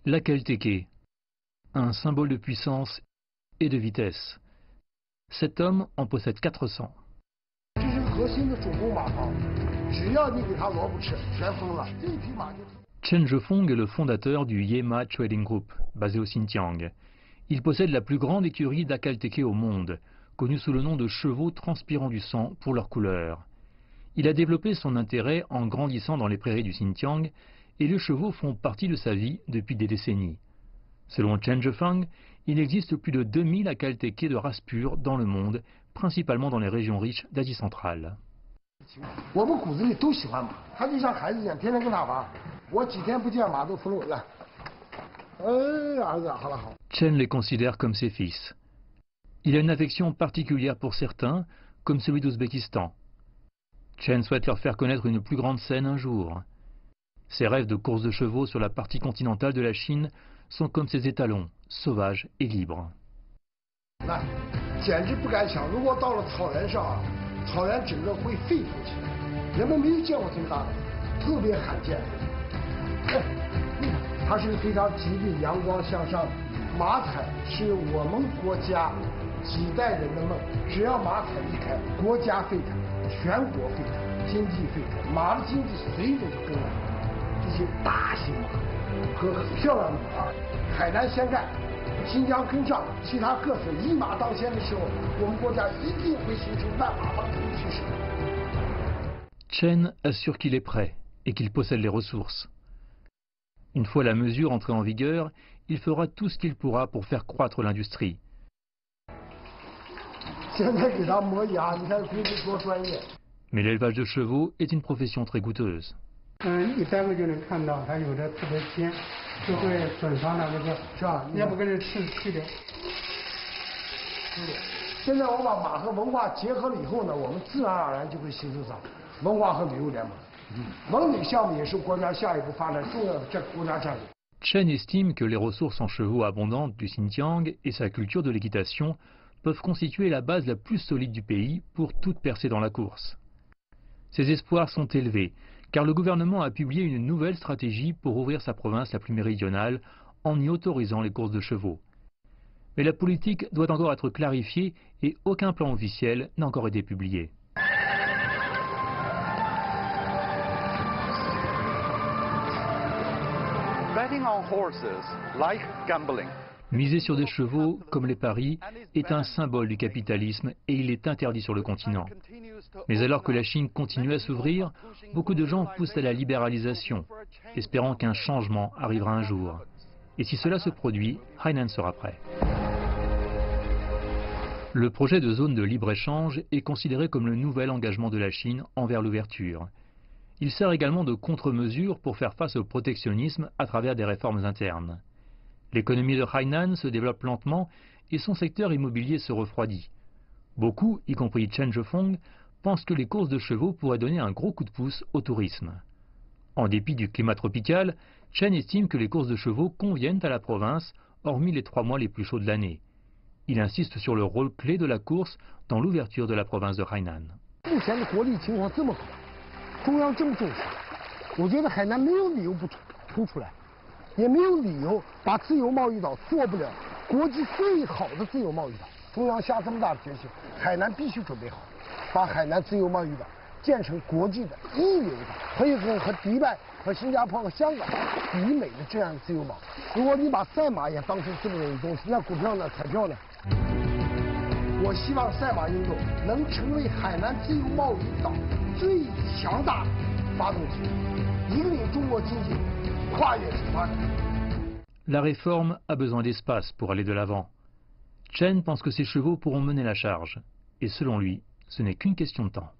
L'Akelteke, un symbole de puissance et de vitesse. Cet homme en possède 400. Chen Zhefeng est le fondateur du Yema Trading Group, basé au Xinjiang. Il possède la plus grande écurie d'Akelteke au monde, connue sous le nom de chevaux transpirant du sang pour leur couleur. Il a développé son intérêt en grandissant dans les prairies du Xinjiang et les chevaux font partie de sa vie depuis des décennies. Selon Chen Zhefeng, il existe plus de 2000 Akelteke de race pure dans le monde, principalement dans les régions riches d'Asie centrale. Chen les considère comme ses fils. Il a une affection particulière pour certains, comme celui d'Ouzbékistan. Chen souhaite leur faire connaître une plus grande scène un jour. Ses rêves de course de chevaux sur la partie continentale de la Chine sont comme ses étalons, sauvages et libres. Chen assure qu'il est prêt et qu'il possède les ressources. Une fois la mesure entrée en vigueur, il fera tout ce qu'il pourra pour faire croître l'industrie. Mais l'élevage de chevaux est une profession très coûteuse. Chen estime que les ressources en chevaux abondantes du Xinjiang et sa culture de l'équitation peuvent constituer la base la plus solide du pays pour toute percée dans la course. Ses espoirs sont élevés, car le gouvernement a publié une nouvelle stratégie pour ouvrir sa province la plus méridionale en y autorisant les courses de chevaux. Mais la politique doit encore être clarifiée et aucun plan officiel n'a encore été publié. Miser sur des chevaux, comme les paris, est un symbole du capitalisme et il est interdit sur le continent. Mais alors que la Chine continue à s'ouvrir, beaucoup de gens poussent à la libéralisation, espérant qu'un changement arrivera un jour. Et si cela se produit, Hainan sera prêt. Le projet de zone de libre-échange est considéré comme le nouvel engagement de la Chine envers l'ouverture. Il sert également de contre-mesure pour faire face au protectionnisme à travers des réformes internes. L'économie de Hainan se développe lentement et son secteur immobilier se refroidit. Beaucoup, y compris Chen Zhefeng, pensent que les courses de chevaux pourraient donner un gros coup de pouce au tourisme. En dépit du climat tropical, Chen estime que les courses de chevaux conviennent à la province, hormis les 3 mois les plus chauds de l'année. Il insiste sur le rôle clé de la course dans l'ouverture de la province de Hainan. La réforme a besoin d'espace pour aller de l'avant. Chen pense que ses chevaux pourront mener la charge. Et selon lui, ce n'est qu'une question de temps.